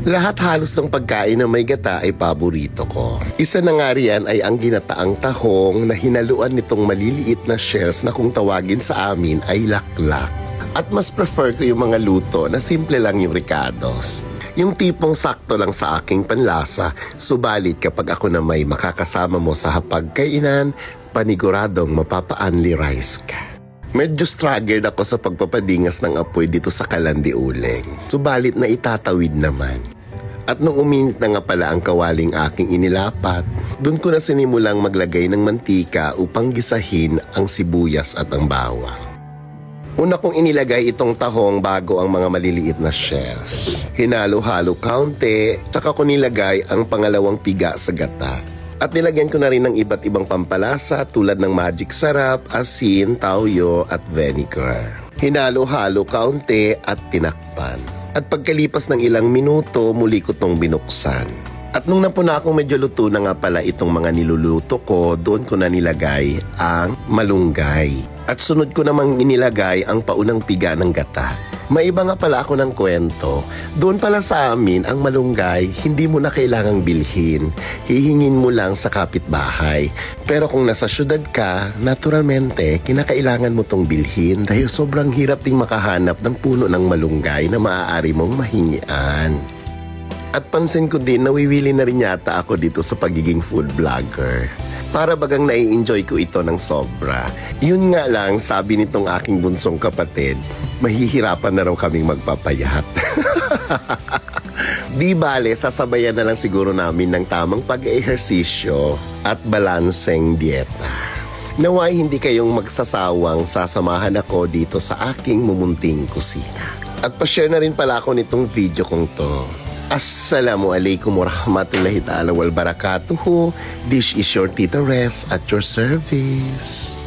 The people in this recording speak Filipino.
Lahat halos ng pagkain na may gata ay paborito ko. Isa na nga riyan ay ang ginataang tahong na hinaluan nitong maliliit na shells na kung tawagin sa amin ay laklak. At mas prefer ko yung mga luto na simple lang yung ricados. Yung tipong sakto lang sa aking panlasa, subalit kapag ako na may makakasama mo sa hapagkainan, paniguradong mapapa-only rice ka. Medyo struggled ako sa pagpapadingas ng apoy dito sa Kalandi Uling. Subalit na itatawid naman. At nung uminit na nga pala ang kawaling aking inilapat, doon ko na sinimulang maglagay ng mantika upang gisahin ang sibuyas at ang bawang. Una kong inilagay itong tahong bago ang mga maliliit na shells. Hinalo-halo kaunti, saka ko nilagay ang pangalawang piga sa gata. At nilagyan ko na rin ng iba't ibang pampalasa tulad ng magic sarap, asin, tauyo at vinegar. Hinalo-halo kaunti at tinakpan. At pagkalipas ng ilang minuto, muli ko tong binuksan. At nung napuna akong medyo luto na nga pala itong mga niluluto ko, doon ko na nilagay ang malunggay. At sunod ko namang inilagay ang paunang piga ng gata. Maiba nga pala ako ng kwento. Doon pala sa amin, ang malunggay, hindi mo na kailangang bilhin. Hihingin mo lang sa kapitbahay. Pero kung nasa syudad ka, naturalmente, kinakailangan mo tong bilhin dahil sobrang hirap ding makahanap ng puno ng malunggay na maaari mong mahingian. At pansin ko din, nawiwili na rin yata ako dito sa pagiging food vlogger. Para bagang nai-enjoy ko ito ng sobra. Yun nga lang, sabi nitong aking bunsong kapatid, mahihirapan na raw kaming magpapayat. Di bale, sasabayan na lang siguro namin ng tamang pag-ehersisyo at balanseng dieta. Naway hindi kayong magsasawang sasamahan ako dito sa aking mumunting kusina. At pa-share na rin pala ako nitong video kong to. Assalamualaikum warahmatullahi ta'ala wal barakatuhu. This is your Tita Res at your service.